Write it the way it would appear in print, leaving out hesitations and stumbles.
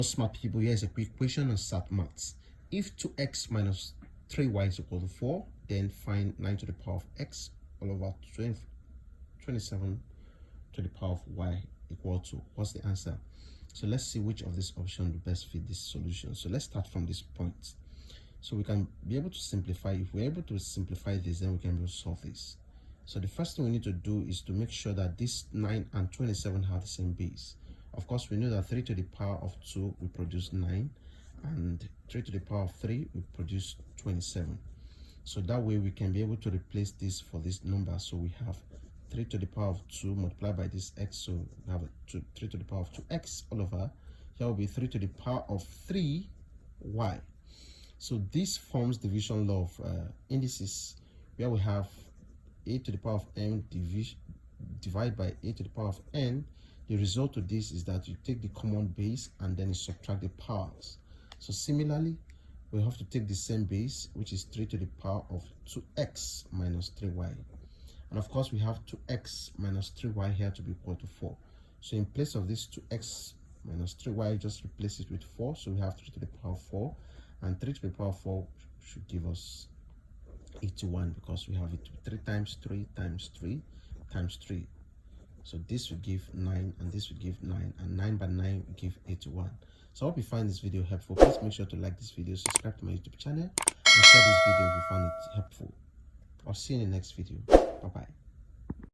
Smart people, here is a quick question on satmaths. If 2x minus 3y is equal to 4, then find 9 to the power of x all over 27 to the power of y equal to, what's the answer? So let's see which of these options will best fit this solution. So let's start from this point. So we can be able to simplify. If we're able to simplify this, then we can be able to solve this. So the first thing we need to do is to make sure that this 9 and 27 have the same base. Of course, we know that 3 to the power of 2 will produce 9, and 3 to the power of 3 will produce 27. So that way we can be able to replace this for this number. So we have 3 to the power of 2 multiplied by this x, so we have 3 to the power of 2x all over. Here will be 3 to the power of 3y. So this forms division law of indices, where we have a to the power of m divided by a to the power of n. The result of this is that you take the common base and then you subtract the powers. So similarly, we have to take the same base, which is 3 to the power of 2x minus 3y. And of course, we have 2x minus 3y here to be equal to 4. So in place of this 2x minus 3y, just replace it with 4. So we have 3 to the power of 4. And 3 to the power of 4 should give us 81, because we have it 3 times 3 times 3 times 3. So this will give 9, and this will give 9, and 9 by 9 will give 81. So I hope you find this video helpful. Please make sure to like this video, subscribe to my YouTube channel, and share this video if you found it helpful. I'll see you in the next video. Bye bye.